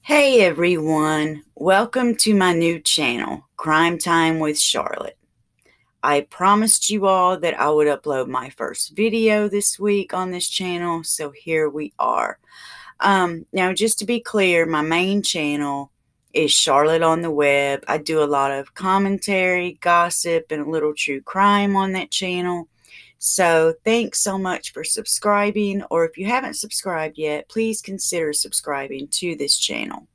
Hey everyone, welcome to my new channel, Crime Time with Charlotte. I promised you all that I would upload my first video this week on this channel, so here we are. Now just to be clear, my main channel is Charlotte on the Web. I do a lot of commentary, gossip, and a little true crime on that channel. So thanks so much for subscribing, or if you haven't subscribed yet, please consider subscribing to this channel.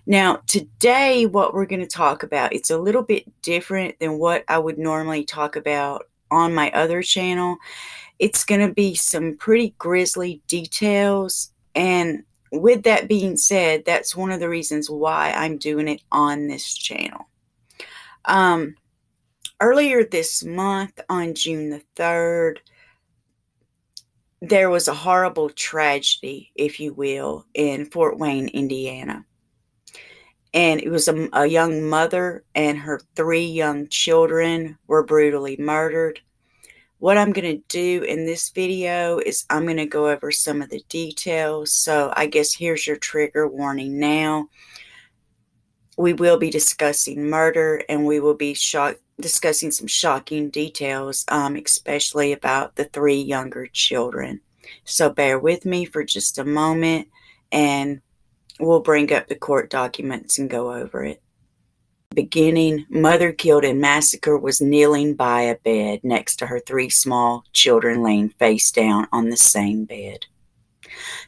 Now, today what we're going to talk about, it's a little bit different than what I would normally talk about on my other channel. It's going to be some pretty grisly details, and with that being said, that's one of the reasons why I'm doing it on this channel. Earlier this month, on June the 3rd, there was a horrible tragedy, if you will, in Fort Wayne, Indiana. And it was a young mother and her 3 young children were brutally murdered. What I'm going to do in this video is I'm going to go over some of the details. So I guess here's your trigger warning now. We will be discussing murder, and we will be discussing some shocking details, especially about the 3 younger children. So bear with me for just a moment, and we'll bring up the court documents and go over it. Beginning, mother killed in massacre was kneeling by a bed next to her 3 small children laying face down on the same bed.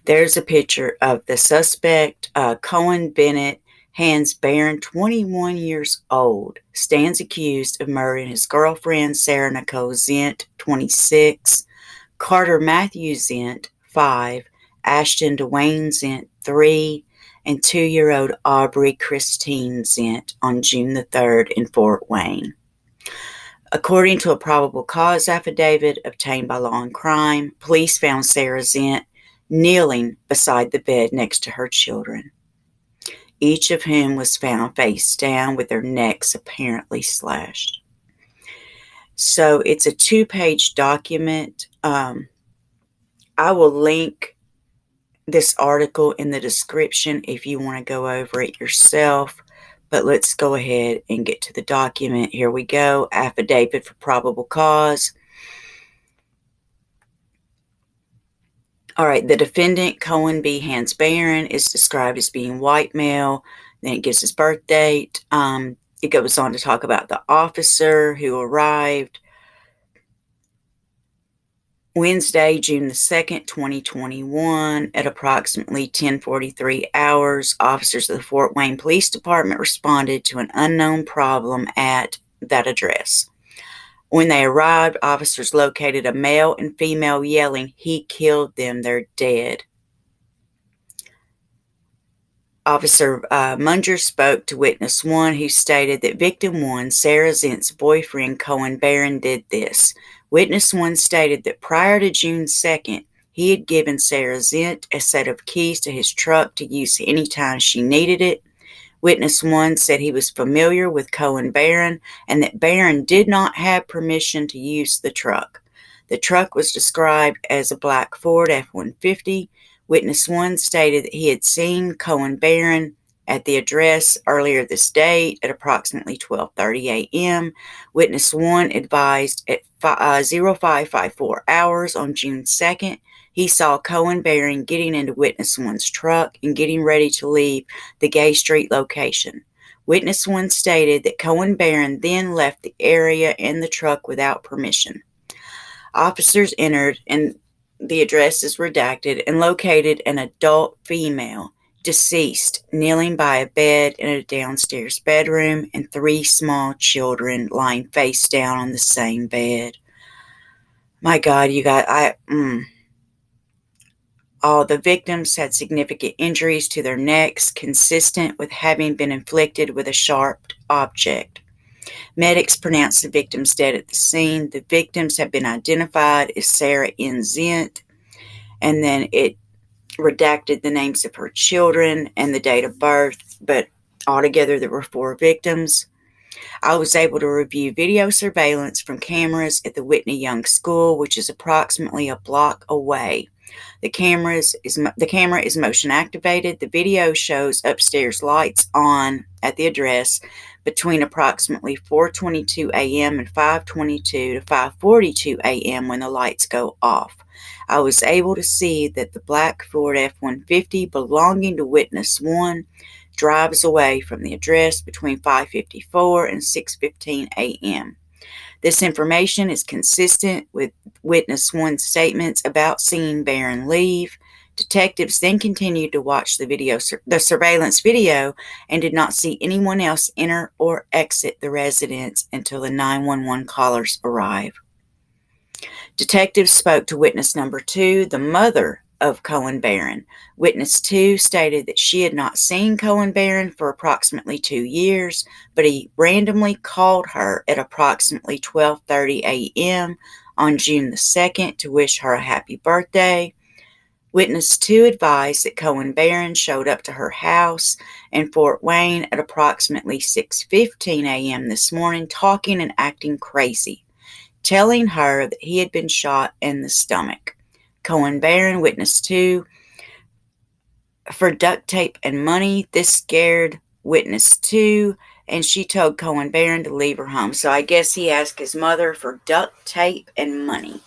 There's a picture of the suspect, Cohen Bennett, hands barren, 21 years old, stands accused of murdering his girlfriend, Sarah Nicole Zent, 26, Carter Matthew Zent, 5, Ashton Dwayne Zent, 3, and 2-year-old Aubrey Christine Zent on June the 3rd in Fort Wayne. According to a probable cause affidavit obtained by Law and Crime, police found Sarah Zent kneeling beside the bed next to her children, each of whom was found face down with their necks apparently slashed. So it's a 2-page document. I will link this article in the description if you want to go over it yourself, but let's go ahead and get to the document. Here we go. Affidavit for probable cause. All right, the defendant, Cohen B. Hans Barron, is described as being white male. Then it gives his birth date. It goes on to talk about the officer who arrived Wednesday, June the 2nd, 2021, at approximately 10:43 hours. Officers of the Fort Wayne Police Department responded to an unknown problem at that address. When they arrived, officers located a male and female yelling, "He killed them, they're dead." Officer Munger spoke to witness 1, who stated that victim 1, Sarah Zent's boyfriend, Cohen Barron, did this. Witness 1 stated that prior to June 2nd, he had given Sarah Zent a set of keys to his truck to use anytime she needed it. Witness 1 said he was familiar with Cohen Barron and that Barron did not have permission to use the truck. The truck was described as a black Ford F-150. Witness 1 stated that he had seen Cohen Barron at the address earlier this day at approximately 12:30 a.m. Witness 1 advised at 0554 hours on June 2nd, he saw Cohen Barron getting into Witness 1's truck and getting ready to leave the Gay Street location. Witness 1 stated that Cohen Barron then left the area in the truck without permission. Officers entered, and the address is redacted, and located an adult female, deceased, kneeling by a bed in a downstairs bedroom, and 3 small children lying face down on the same bed. My God, you guys, all the victims had significant injuries to their necks, consistent with having been inflicted with a sharp object. Medics pronounced the victims dead at the scene. The victims have been identified as Sarah N. Zent, and then it redacted the names of her children and the date of birth, but altogether there were 4 victims. I was able to review video surveillance from cameras at the Whitney Young School, which is approximately a block away The camera is motion activated. The video shows upstairs lights on at the address between approximately 4:22 a.m. and 5:22 to 5:42 a.m. when the lights go off. I was able to see that the black Ford F-150 belonging to witness 1 drives away from the address between 5:54 and 6:15 a.m. This information is consistent with witness 1's statements about seeing Barron leave. Detectives then continued to watch the surveillance video, and did not see anyone else enter or exit the residence until the 911 callers arrived. Detectives spoke to witness number 2, the mother of Cohen Barron. Witness 2 stated that she had not seen Cohen Barron for approximately 2 years, but he randomly called her at approximately 12:30 a.m. on June the 2nd to wish her a happy birthday. Witness 2 advised that Cohen Barron showed up to her house in Fort Wayne at approximately 6:15 a.m. this morning, talking and acting crazy, telling her that he had been shot in the stomach. Cohen Barron, witness 2, for duct tape and money. This scared witness 2, and she told Cohen Barron to leave her home. So I guess he asked his mother for duct tape and money.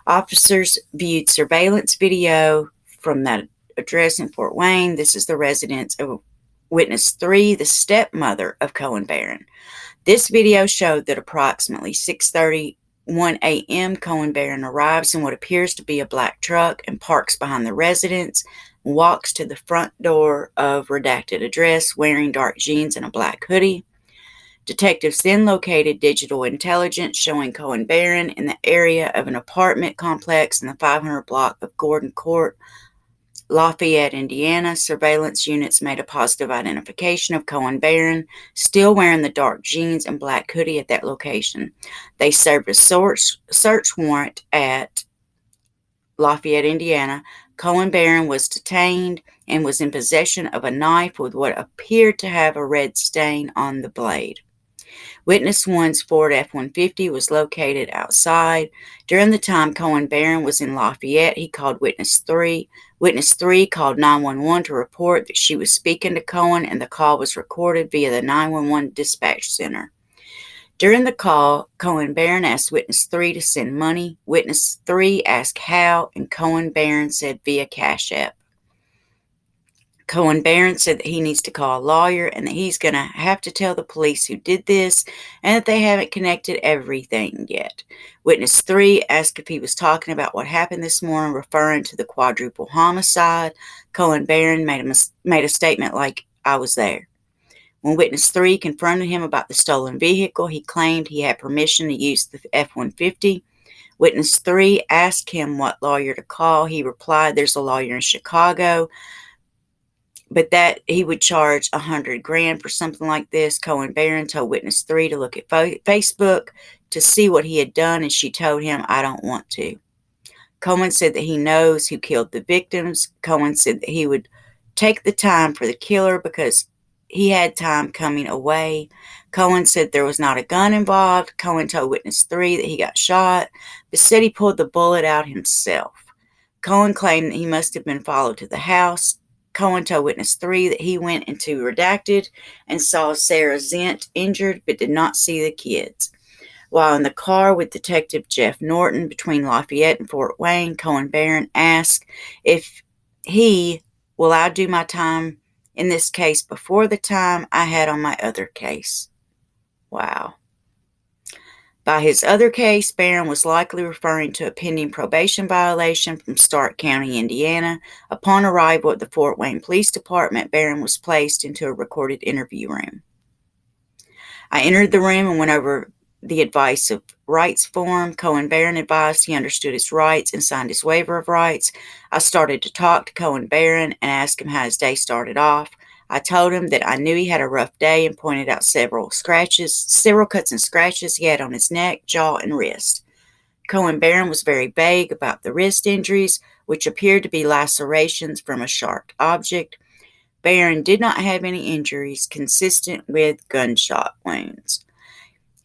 Officers viewed surveillance video from that address in Fort Wayne. This is the residence of witness 3, the stepmother of Cohen Barron. This video showed that approximately 6:31 a.m. Cohen Barron arrives in what appears to be a black truck and parks behind the residence, and walks to the front door of redacted address wearing dark jeans and a black hoodie. Detectives then located digital intelligence showing Cohen Barron in the area of an apartment complex in the 500 block of Gordon Court, Lafayette, Indiana. Surveillance units made a positive identification of Cohen Barron, still wearing the dark jeans and black hoodie at that location. They served a search warrant at Lafayette, Indiana. Cohen Barron was detained and was in possession of a knife with what appeared to have a red stain on the blade. Witness 1's Ford F-150 was located outside. During the time Cohen Barron was in Lafayette, he called Witness 3. Witness 3 called 911 to report that she was speaking to Cohen, and the call was recorded via the 911 dispatch center. During the call, Cohen Barron asked Witness 3 to send money. Witness 3 asked how, and Cohen Barron said via Cash App. Cohen Barron said that he needs to call a lawyer and that he's going to have to tell the police who did this and that they haven't connected everything yet. Witness 3 asked if he was talking about what happened this morning, referring to the quadruple homicide. Cohen Barron made a statement like, "I was there." When Witness 3 confronted him about the stolen vehicle, he claimed he had permission to use the F-150. Witness 3 asked him what lawyer to call. He replied, "There's a lawyer in Chicago, but that he would charge $100,000 for something like this." Cohen Barron told Witness 3 to look at Facebook to see what he had done, and she told him, "I don't want to." Cohen said that he knows who killed the victims. Cohen said that he would take the time for the killer because he had time coming away. Cohen said there was not a gun involved. Cohen told Witness 3 that he got shot, but said he pulled the bullet out himself. Cohen claimed that he must have been followed to the house. Cohen told Witness 3 that he went into redacted and saw Sarah Zent injured but did not see the kids. While in the car with Detective Jeff Norton between Lafayette and Fort Wayne, Cohen Barron asked if will I do my time in this case before the time I had on my other case. Wow. By his other case, Barron was likely referring to a pending probation violation from Stark County, Indiana. Upon arrival at the Fort Wayne Police Department, Barron was placed into a recorded interview room. I entered the room and went over the advice of rights form. Cohen Barron advised he understood his rights and signed his waiver of rights. I started to talk to Cohen Barron and asked him how his day started off. I told him that I knew he had a rough day and pointed out several cuts and scratches he had on his neck, jaw, and wrist. Cohen Barron was very vague about the wrist injuries, which appeared to be lacerations from a sharp object. Barron did not have any injuries consistent with gunshot wounds.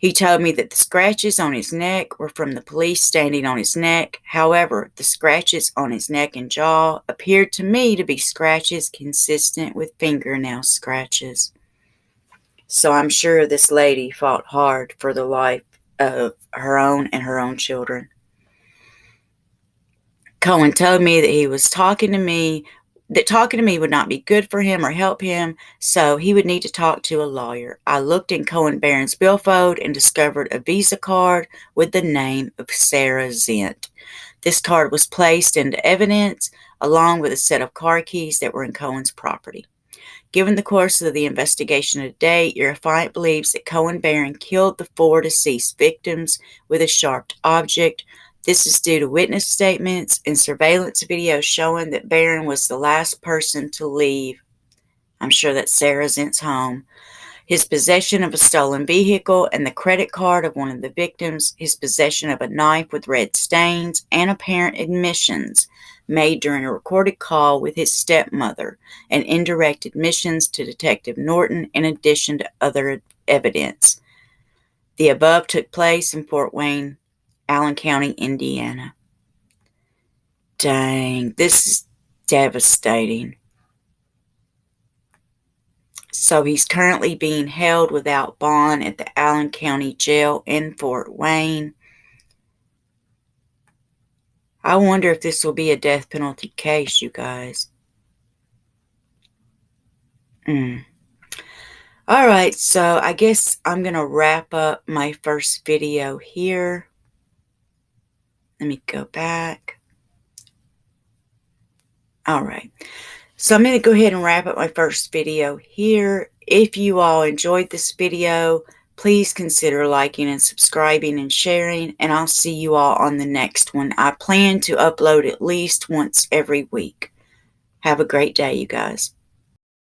He told me that the scratches on his neck were from the police standing on his neck. However, the scratches on his neck and jaw appeared to me to be scratches consistent with fingernail scratches. So I'm sure this lady fought hard for the life of her own and her own children. Cohen told me that he was talking to me, that talking to me would not be good for him or help him, so he would need to talk to a lawyer. I looked in Cohen Barron's billfold and discovered a Visa card with the name of Sarah Zent. This card was placed into evidence along with a set of car keys that were in Cohen's property. Given the course of the investigation to date, your client believes that Cohen Barron killed the 4 deceased victims with a sharp object. This is due to witness statements and surveillance video showing that Barron was the last person to leave. I'm sure that's Sarah Zent's home. His possession of a stolen vehicle and the credit card of one of the victims, his possession of a knife with red stains, and apparent admissions made during a recorded call with his stepmother, and indirect admissions to Detective Norton in addition to other evidence. The above took place in Fort Wayne, Allen County, Indiana. Dang, this is devastating. So he's currently being held without bond at the Allen County Jail in Fort Wayne. I wonder if this will be a death penalty case, you guys. Alright, so I guess I'm going to wrap up my first video here. Let me go back. Alright, so I'm going to go ahead and wrap up my first video here. If you all enjoyed this video, please consider liking and subscribing and sharing, and I'll see you all on the next one. I plan to upload at least once every week. Have a great day, you guys.